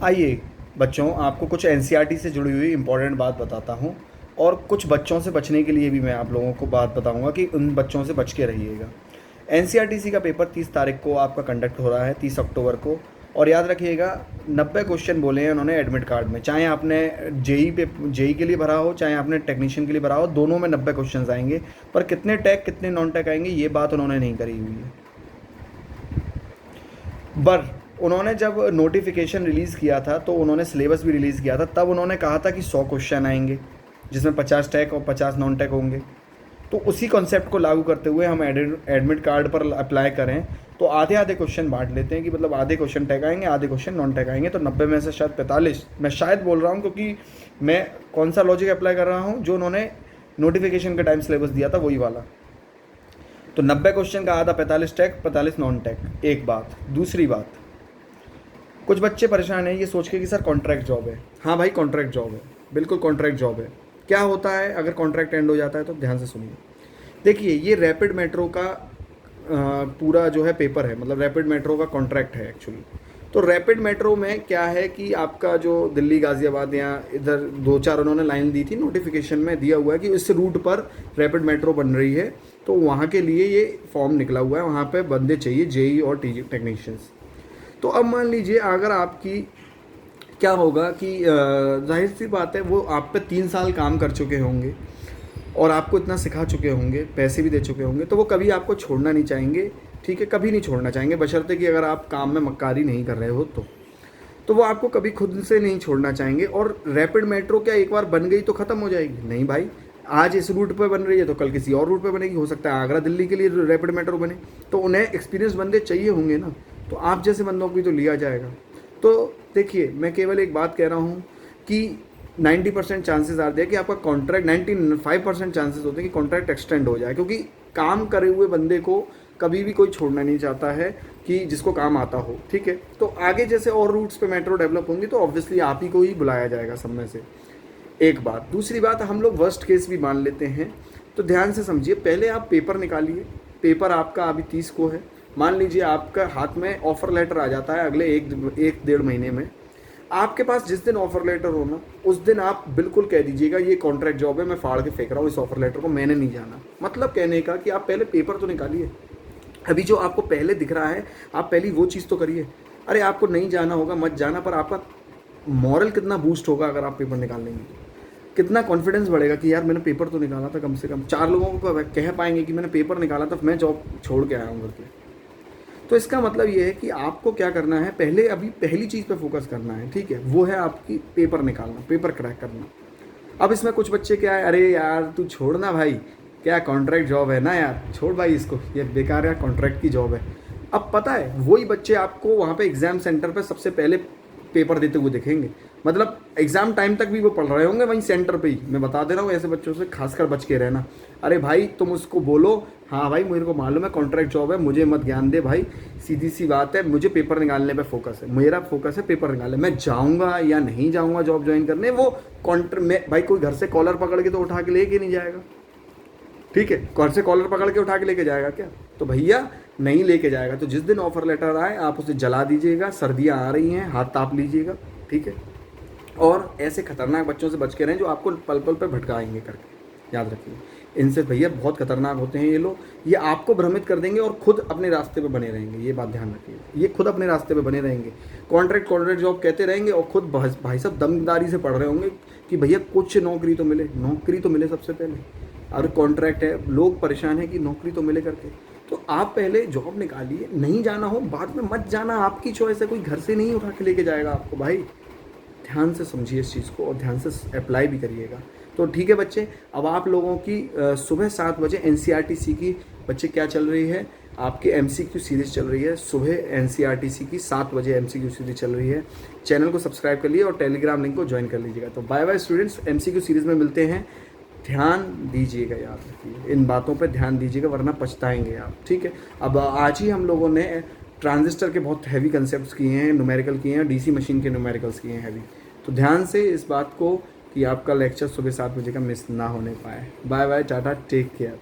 आइए बच्चों, आपको कुछ एनसीईआरटी से जुड़ी हुई इम्पोर्टेंट बात बताता हूँ और कुछ बच्चों से बचने के लिए भी मैं आप लोगों को बात बताऊँगा कि उन बच्चों से बच के रहिएगा। एनसीईआरटीसी का पेपर 30 तारीख को आपका कंडक्ट हो रहा है, 30 अक्टूबर को। और याद रखिएगा 90 क्वेश्चन बोले हैं उन्होंने एडमिट कार्ड में, चाहे आपने जेई के लिए भरा हो चाहे आपने टेक्नीशियन के लिए भरा हो, दोनों में 90 क्वेश्चन आएंगे। पर कितने टैग कितने नॉन टैग आएंगे ये बात उन्होंने नहीं करी हुई है। पर उन्होंने जब नोटिफिकेशन रिलीज़ किया था तो उन्होंने सिलेबस भी रिलीज़ किया था, तब उन्होंने कहा था कि 100 क्वेश्चन आएंगे जिसमें 50 टैग और 50 नॉन टैग होंगे। तो उसी कॉन्सेप्ट को लागू करते हुए हम एडमिट कार्ड पर अप्लाई करें तो आधे आधे क्वेश्चन बांट लेते हैं कि मतलब आधे क्वेश्चन टैग आएंगे आधे क्वेश्चन नॉन टैग आएंगे। तो 90 में से शायद 45, मैं शायद बोल रहा हूँ क्योंकि मैं कौन सा लॉजिक अप्लाई कर रहा हूँ, जो उन्होंने नोटिफिकेशन के टाइम सिलेबस दिया था वही वाला। तो 90 क्वेश्चन का आधा 45 टैग 45 नॉन टैग। एक बात। दूसरी बात, कुछ बच्चे परेशान हैं ये सोच के कि सर कॉन्ट्रैक्ट जॉब है। हाँ भाई, कॉन्ट्रैक्ट जॉब है, बिल्कुल कॉन्ट्रैक्ट जॉब है। क्या होता है अगर कॉन्ट्रैक्ट एंड हो जाता है? तो ध्यान से सुनिए। देखिए, ये रैपिड मेट्रो का पूरा जो है पेपर है, मतलब रैपिड मेट्रो का कॉन्ट्रैक्ट है एक्चुअली। तो रैपिड मेट्रो में क्या है कि आपका जो दिल्ली गाज़ियाबाद या इधर 2-4 उन्होंने लाइन दी थी, नोटिफिकेशन में दिया हुआ है कि इस रूट पर रैपिड मेट्रो बन रही है, तो वहाँ के लिए ये फॉर्म निकला हुआ है, वहाँ पे बंदे चाहिए जेई और टेक्नीशियंस। तो अब मान लीजिए अगर आपकी क्या होगा कि जाहिर सी बात है वो आप पे 3 साल काम कर चुके होंगे और आपको इतना सिखा चुके होंगे, पैसे भी दे चुके होंगे, तो वो कभी आपको छोड़ना नहीं चाहेंगे। ठीक है, कभी नहीं छोड़ना चाहेंगे, बशर्ते कि अगर आप काम में मक्कारी नहीं कर रहे हो तो वो आपको कभी खुद से नहीं छोड़ना चाहेंगे। और रैपिड मेट्रो क्या एक बार बन गई तो ख़त्म हो जाएगी? नहीं भाई, आज इस रूट पर बन रही है तो कल किसी और रूट पर बनेगी। हो सकता है आगरा दिल्ली के लिए रैपिड मेट्रो बने, तो उन्हें एक्सपीरियंस बंदे चाहिए होंगे ना, तो आप जैसे बंदों को भी तो लिया जाएगा। तो देखिए, मैं केवल एक बात कह रहा हूँ कि 90% चांसेस आते हैं कि आपका कॉन्ट्रैक्ट, 95% चांसेस होते हैं कि कॉन्ट्रैक्ट एक्सटेंड हो जाए, क्योंकि काम करे हुए बंदे को कभी भी कोई छोड़ना नहीं चाहता है कि जिसको काम आता हो। ठीक है, तो आगे जैसे और रूट्स पे मेट्रो डेवलप होंगी तो ऑब्वियसली आप ही को ही बुलाया जाएगा सब में से। एक बात। दूसरी बात, हम लोग वर्स्ट केस भी मान लेते हैं, तो ध्यान से समझिए। पहले आप पेपर निकालिए। पेपर आपका अभी 30 को है, मान लीजिए आपका हाथ में ऑफ़र लेटर आ जाता है अगले 1-1.5 महीने में। आपके पास जिस दिन ऑफ़र लेटर हो ना, उस दिन आप बिल्कुल कह दीजिएगा ये कॉन्ट्रैक्ट जॉब है, मैं फाड़ के फेंक रहा हूँ इस ऑफ़र लेटर को, मैंने नहीं जाना। मतलब कहने का कि आप पहले पेपर तो निकालिए। अभी जो आपको पहले दिख रहा है, आप पहली वो चीज़ तो करिए। अरे आपको नहीं जाना होगा मत जाना, पर आपका मॉरल कितना बूस्ट होगा अगर आप पेपर निकाल लेंगे। कितना कॉन्फिडेंस बढ़ेगा कि यार मैंने पेपर तो निकाला था, कम से कम 4 लोगों को कह पाएंगे कि मैंने पेपर निकाला था, मैं जॉब छोड़ के आया हूँ घर पे। तो इसका मतलब ये है कि आपको क्या करना है, पहले अभी पहली चीज़ पे फोकस करना है। ठीक है, वो है आपकी पेपर निकालना, पेपर क्रैक करना। अब इसमें कुछ बच्चे क्या है, अरे यार तू छोड़ना भाई, क्या कॉन्ट्रैक्ट जॉब है ना यार, छोड़ भाई इसको, ये बेकार यार कॉन्ट्रैक्ट की जॉब है। अब पता है वही बच्चे आपको वहाँ पे एग्ज़ाम सेंटर पे सबसे पहले पेपर देते हुए दिखेंगे। मतलब एग्ज़ाम टाइम तक भी वो पढ़ रहे होंगे वहीं सेंटर पे ही। मैं बता दे रहा हूँ, ऐसे बच्चों से खासकर बच के रहना। अरे भाई तुम उसको बोलो, हाँ भाई मेरे को मालूम है कॉन्ट्रैक्ट जॉब है, मुझे मत ज्ञान दे भाई, सीधी सी बात है, मुझे पेपर निकालने पे फोकस है, मेरा फोकस है पेपर निकालने। मैं जाऊँगा या नहीं जाऊँगा जॉब ज्वाइन करने, वो में भाई कोई घर से कॉलर पकड़ के तो उठा के लेके नहीं जाएगा। ठीक है, घर से कॉलर पकड़ के उठा के लेके जाएगा क्या? तो भैया नहीं लेके जाएगा। तो जिस दिन ऑफर लेटर आए आप उसे जला दीजिएगा, सर्दियाँ आ रही हैं, हाथ ताप लीजिएगा। ठीक है, और ऐसे खतरनाक बच्चों से बच के रहें जो आपको पल पल पे भटकाएंगे करके। याद रखिए, इनसे भैया बहुत खतरनाक होते हैं ये लोग। ये आपको भ्रमित कर देंगे और खुद अपने रास्ते पे बने रहेंगे, ये बात ध्यान रखिए। ये खुद अपने रास्ते पे बने रहेंगे, कॉन्ट्रैक्ट जॉब कहते रहेंगे और खुद भाई साहब दमदारी से पढ़ रहे होंगे कि भैया कुछ नौकरी तो मिले, नौकरी तो मिले सबसे पहले। और कॉन्ट्रैक्ट है, लोग परेशान हैं कि नौकरी तो मिले करके। तो आप पहले जॉब निकालिए, नहीं जाना हो बाद में मत जाना, आपकी चॉइस है, कोई घर से नहीं उठा के लेके जाएगा आपको। भाई ध्यान से समझिए इस चीज़ को और ध्यान से अप्लाई भी करिएगा। तो ठीक है बच्चे, अब आप लोगों की सुबह 7 बजे एनसीईआरटी की बच्चे क्या चल रही है, आपके एमसीक्यू सीरीज़ चल रही है। सुबह एनसीईआरटी की 7 बजे एमसीक्यू सीरीज़ चल रही है। चैनल को सब्सक्राइब कर लिए और टेलीग्राम लिंक को ज्वाइन कर लीजिएगा। तो bye bye students, MCQ series में मिलते हैं। ध्यान दीजिएगा, याद रखिए इन बातों पे ध्यान दीजिएगा वरना पछताएंगे आप। ठीक है, अब आज ही हम लोगों ने ट्रांजिस्टर के बहुत हैवी कंसेप्ट्स किए हैं, न्यूमेरिकल किए हैं, डीसी मशीन के न्यूमेरिकल्स किए हैं हैवी। तो ध्यान से इस बात को कि आपका लेक्चर सुबह 7 बजे का मिस ना होने पाए। Bye bye, tata, take care.